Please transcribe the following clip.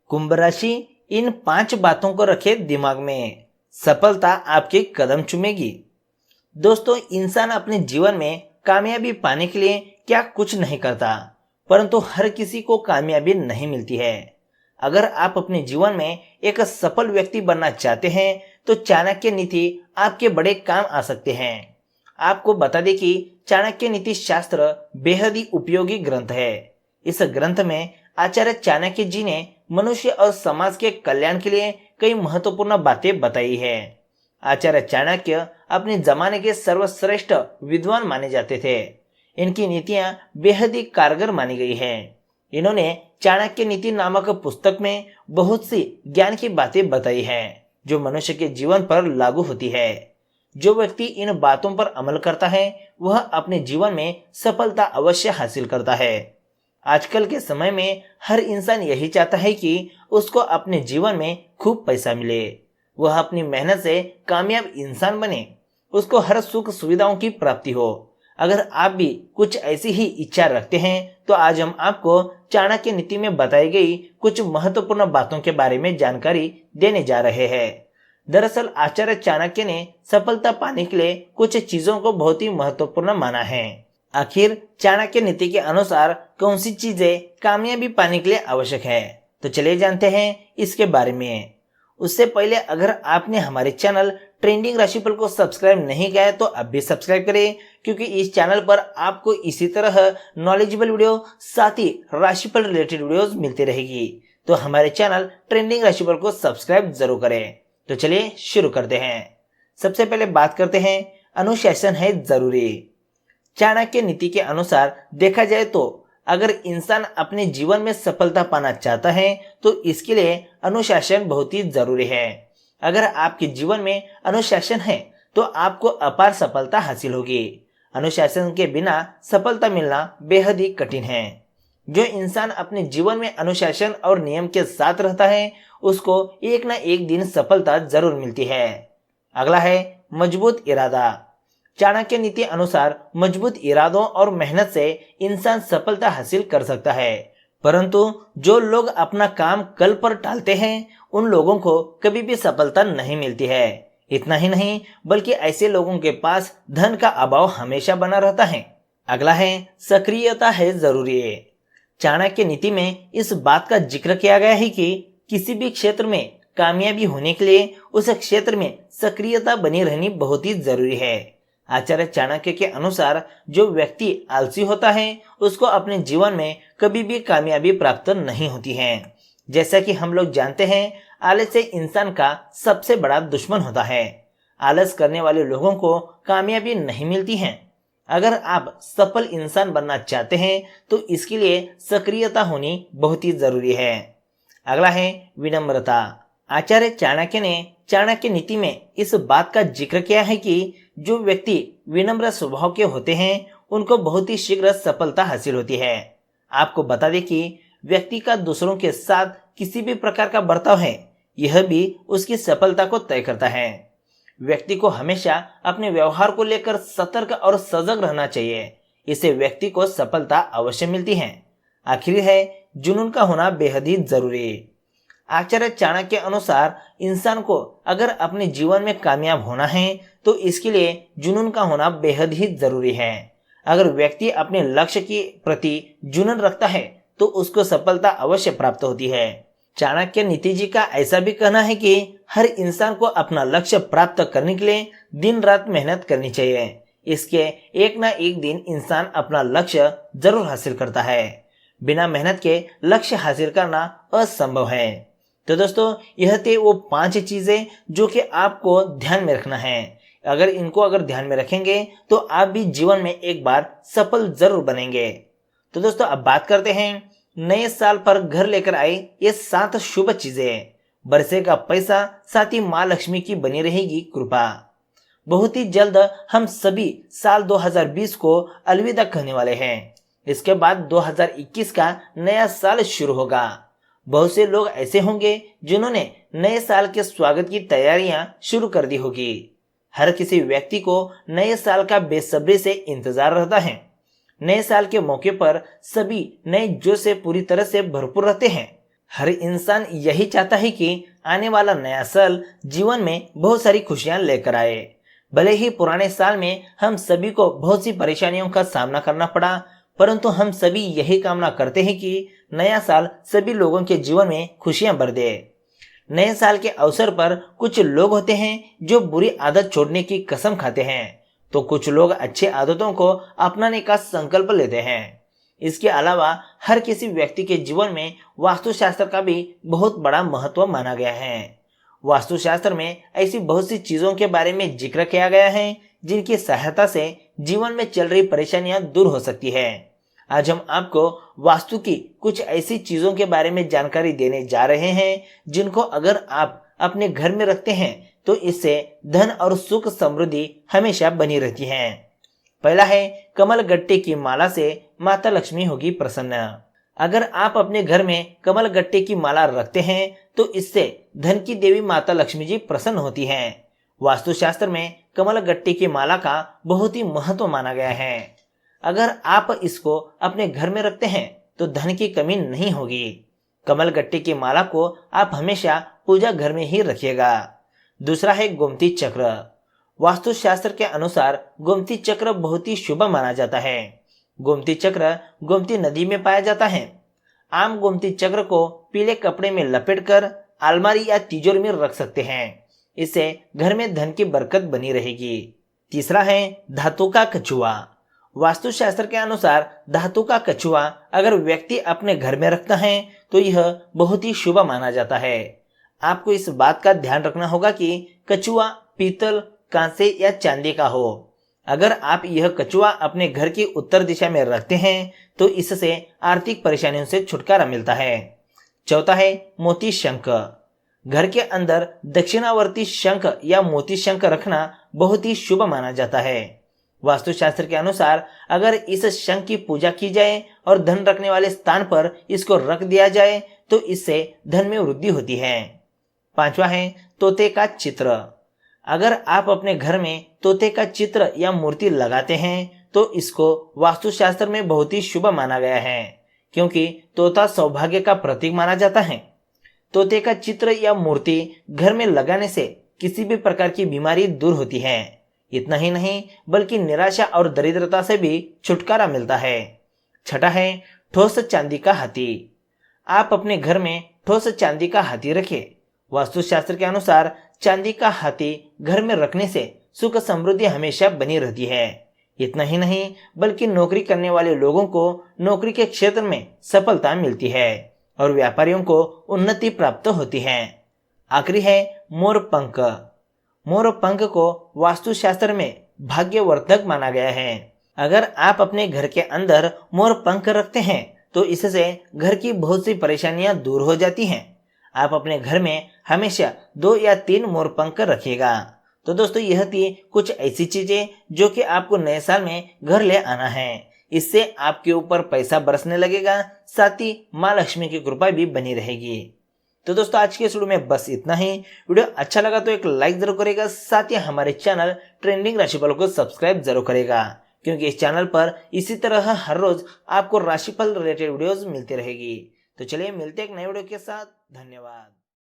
कुंभ राशि, इन 5 बातों को रखे दिमाग में, सफलता आपके कदम चूमेगी। दोस्तों, इंसान अपने जीवन में कामयाबी पाने के लिए क्या कुछ नहीं करता, परंतु हर किसी को कामयाबी नहीं मिलती है। अगर आप अपने जीवन में एक सफल व्यक्ति बनना चाहते हैं तो चाणक्य नीति आपके बड़े काम आ सकते हैं। आपको बता दें कि चाणक्य नीति शास्त्र बेहद ही उपयोगी ग्रंथ है। इस ग्रंथ में आचार्य चाणक्य जी ने मनुष्य और समाज के कल्याण के लिए कई महत्वपूर्ण बातें बताई है। आचार्य चाणक्य अपने जमाने के सर्वश्रेष्ठ विद्वान माने जाते थे। इनकी नीतियां बेहद ही कारगर मानी गई है। इन्होंने चाणक्य नीति नामक पुस्तक में बहुत सी ज्ञान की बातें बताई हैं जो मनुष्य के जीवन पर लागू होती है। जो व्यक्ति इन बातों पर अमल करता है वह अपने जीवन में सफलता अवश्य हासिल करता है। आजकल के समय में हर इंसान यही चाहता है कि उसको अपने जीवन में खूब पैसा मिले, वह अपनी मेहनत से कामयाब इंसान बने, उसको हर सुख सुविधाओं की प्राप्ति हो। अगर आप भी कुछ ऐसी ही इच्छा रखते हैं तो आज हम आपको चाणक्य नीति में बताई गई कुछ महत्वपूर्ण बातों के बारे में जानकारी देने जा रहे हैं। दरअसल आचार्य चाणक्य ने सफलता पाने के लिए कुछ चीजों को बहुत ही महत्वपूर्ण माना है। आखिर चाणक्य नीति के अनुसार कौन सी चीजें कामयाबी पाने के लिए आवश्यक है, तो चलिए जानते हैं इसके बारे में। उससे पहले अगर आपने हमारे चैनल ट्रेंडिंग राशिफल को सब्सक्राइब नहीं किया है तो अब भी सब्सक्राइब करें, क्योंकि इस चैनल पर आपको इसी तरह नॉलेजेबल वीडियो साथ ही राशिफल रिलेटेड वीडियोस मिलती रहेगी। तो हमारे चैनल ट्रेंडिंग राशिफल को सब्सक्राइब जरूर करें। तो चलिए शुरू करते हैं। सबसे पहले बात करते हैं, अनुशासन है जरूरी। चाणक्य नीति के अनुसार देखा जाए तो अगर इंसान अपने जीवन में सफलता पाना चाहता है तो इसके लिए अनुशासन बहुत ही जरूरी है। अगर आपके जीवन में अनुशासन है तो आपको अपार सफलता हासिल होगी। अनुशासन के बिना सफलता मिलना बेहद ही कठिन है। जो इंसान अपने जीवन में अनुशासन और नियम के साथ रहता है उसको एक ना एक दिन सफलता जरूर मिलती है। अगला है मजबूत इरादा। चाणक्य नीति अनुसार मजबूत इरादों और मेहनत से इंसान सफलता हासिल कर सकता है, परंतु जो लोग अपना काम कल पर टालते हैं उन लोगों को कभी भी सफलता नहीं मिलती है। इतना ही नहीं बल्कि ऐसे लोगों के पास धन का अभाव हमेशा बना रहता है। अगला है सक्रियता है जरूरी। चाणक्य नीति में इस बात का जिक्र किया गया है कि किसी भी क्षेत्र में कामयाबी होने के लिए उस क्षेत्र में सक्रियता बनी रहनी बहुत ही जरूरी है। आचार्य चाणक्य के अनुसार जो व्यक्ति आलसी होता है उसको अपने जीवन में कभी भी कामयाबी प्राप्त नहीं होती है। जैसा कि हम लोग जानते हैं, आलस से इंसान का सबसे बड़ा दुश्मन होता है। आलस करने वाले लोगों को कामयाबी नहीं मिलती है। अगर आप सफल इंसान बनना चाहते हैं तो इसके लिए सक्रियता होनी बहुत ही जरूरी है। अगला है विनम्रता। आचार्य चाणक्य ने चाणक्य नीति में इस बात का जिक्र किया है कि जो व्यक्ति विनम्र स्वभाव के होते हैं उनको बहुत ही शीघ्र सफलता हासिल होती है। आपको बता दें कि व्यक्ति का दूसरों के साथ किसी भी प्रकार का बर्ताव है, यह भी उसकी सफलता को तय करता है। व्यक्ति को हमेशा अपने व्यवहार को लेकर सतर्क और सजग रहना चाहिए, इससे व्यक्ति को सफलता अवश्य मिलती है। आखिर है जुनून का होना बेहद ही जरूरी। आचार्य चाणक्य के अनुसार इंसान को अगर अपने जीवन में कामयाब होना है तो इसके लिए जुनून का होना बेहद ही जरूरी है। अगर व्यक्ति अपने लक्ष्य के प्रति जुनून रखता है तो उसको सफलता अवश्य प्राप्त होती है। चाणक्य नीति जी का ऐसा भी कहना है कि हर इंसान को अपना लक्ष्य प्राप्त करने के लिए दिन रात मेहनत करनी चाहिए। इसके एक ना एक दिन इंसान अपना लक्ष्य जरूर हासिल करता है। बिना मेहनत के लक्ष्य हासिल करना असंभव है। तो दोस्तों, यह थे वो 5 चीजें जो कि आपको ध्यान में रखना है। अगर ध्यान में रखेंगे तो आप भी जीवन में एक बार सफल जरूर बनेंगे। तो दोस्तों, अब बात करते हैं नए साल पर घर लेकर आए ये 7 शुभ चीजें। बरसेगा पैसा, साथ ही माँ लक्ष्मी की बनी रहेगी कृपा। बहुत ही जल्द हम सभी साल 2020 को अलविदा कहने वाले हैं। इसके बाद 2021 का नया साल शुरू होगा। बहुत से लोग ऐसे होंगे जिन्होंने नए साल के स्वागत की तैयारियां शुरू कर दी होगी। हर किसी व्यक्ति को नए साल का बेसब्री से इंतजार रहता है। नए साल के मौके पर सभी नए जोश से पूरी तरह से भरपूर रहते हैं। हर इंसान यही चाहता है कि आने वाला नया साल जीवन में बहुत सारी खुशियां लेकर आए। भले ही पुराने साल में हम सभी को बहुत सी परेशानियों का सामना करना पड़ा, परंतु हम सभी यही कामना करते हैं कि नया साल सभी लोगों के जीवन में खुशियां भर दे। नए साल के अवसर पर कुछ लोग होते हैं जो बुरी आदत छोड़ने की कसम खाते हैं, तो कुछ लोग अच्छी आदतों को अपनाने का संकल्प लेते हैं। इसके अलावा हर किसी व्यक्ति के जीवन में वास्तुशास्त्र का भी बहुत बड़ा महत्व माना गया है। वास्तुशास्त्र में ऐसी बहुत सी चीजों के बारे में जिक्र किया गया है जिनकी सहायता से जीवन में चल रही परेशानियां दूर हो सकती है। आज हम आपको वास्तु की कुछ ऐसी चीजों के बारे में जानकारी देने जा रहे हैं जिनको अगर आप अपने घर में रखते हैं तो इससे धन और सुख समृद्धि हमेशा बनी रहती है। पहला है, कमल गट्टे की माला से माता लक्ष्मी होगी प्रसन्न। अगर आप अपने घर में कमल गट्टे की माला रखते हैं तो इससे धन की देवी माता लक्ष्मी जी प्रसन्न होती हैं। वास्तुशास्त्र में कमल गट्टे की माला का बहुत ही महत्व माना गया है। अगर आप इसको अपने घर में रखते हैं तो धन की कमी नहीं होगी। कमल गट्टे की माला को आप हमेशा पूजा घर में ही रखिएगा। दूसरा है, गोमती चक्र। वास्तुशास्त्र के अनुसार गोमती चक्र बहुत ही शुभ माना जाता है। गोमती चक्र गोमती नदी में पाया जाता है। आम गोमती चक्र को पीले कपड़े में लपेटकर अलमारी या तिजोरी में रख सकते हैं। इससे घर में धन की बरकत बनी रहेगी। तीसरा है, धातु का कछुआ। वास्तुशास्त्र के अनुसार धातु का कछुआ अगर व्यक्ति अपने घर में रखता है तो यह बहुत ही शुभ माना जाता है। आपको इस बात का ध्यान रखना होगा कि कछुआ पीतल, कांसे या चांदी का हो। अगर आप यह कछुआ अपने घर की उत्तर दिशा में रखते हैं तो इससे आर्थिक परेशानियों से छुटकारा मिलता है। चौथा है, मोती शंख। घर के अंदर दक्षिणावर्ती शंख या मोती शंख रखना बहुत ही शुभ माना जाता है। वास्तुशास्त्र के अनुसार अगर इस शंख की पूजा की जाए और धन रखने वाले स्थान पर इसको रख दिया जाए तो इससे धन में वृद्धि होती है। पांचवा है, तोते का चित्र। अगर आप अपने घर में तोते का चित्र या मूर्ति लगाते हैं तो इसको वास्तुशास्त्र में बहुत ही शुभ माना गया है, क्योंकि तोता सौभाग्य का प्रतीक माना जाता है। तोते का चित्र या मूर्ति घर में लगाने से किसी भी प्रकार की बीमारी दूर होती है। इतना ही नहीं बल्कि निराशा और दरिद्रता से भी छुटकारा मिलता है। छठा है, ठोस चांदी का हाथी। आप अपने घर में ठोस चांदी का हाथी रखें। वास्तुशास्त्र के अनुसार चांदी का हाथी घर में रखने से सुख समृद्धि हमेशा बनी रहती है। इतना ही नहीं बल्कि नौकरी करने वाले लोगों को नौकरी के क्षेत्र में सफलता मिलती है और व्यापारियों को उन्नति प्राप्त होती है। आखिरी है, मोर पंख। मोर पंख को वास्तुशास्त्र में भाग्यवर्धक माना गया है। अगर आप अपने घर के अंदर मोर पंख रखते हैं तो इससे घर की बहुत सी परेशानियां दूर हो जाती हैं। आप अपने घर में हमेशा 2 या 3 मोर पंख रखिएगा। तो दोस्तों, यह थी कुछ ऐसी चीजें जो कि आपको नए साल में घर ले आना है। इससे आपके ऊपर पैसा बरसने लगेगा, साथ ही माँ लक्ष्मी की कृपा भी बनी रहेगी। तो दोस्तों, आज के इस वीडियो में बस इतना ही। वीडियो अच्छा लगा तो एक लाइक जरूर करेगा, साथ ही हमारे चैनल ट्रेंडिंग राशिफल को सब्सक्राइब जरूर करेगा, क्योंकि इस चैनल पर इसी तरह हर रोज आपको राशिफल रिलेटेड वीडियोस मिलती रहेगी। तो चलिए मिलते हैं एक नए वीडियो के साथ। धन्यवाद।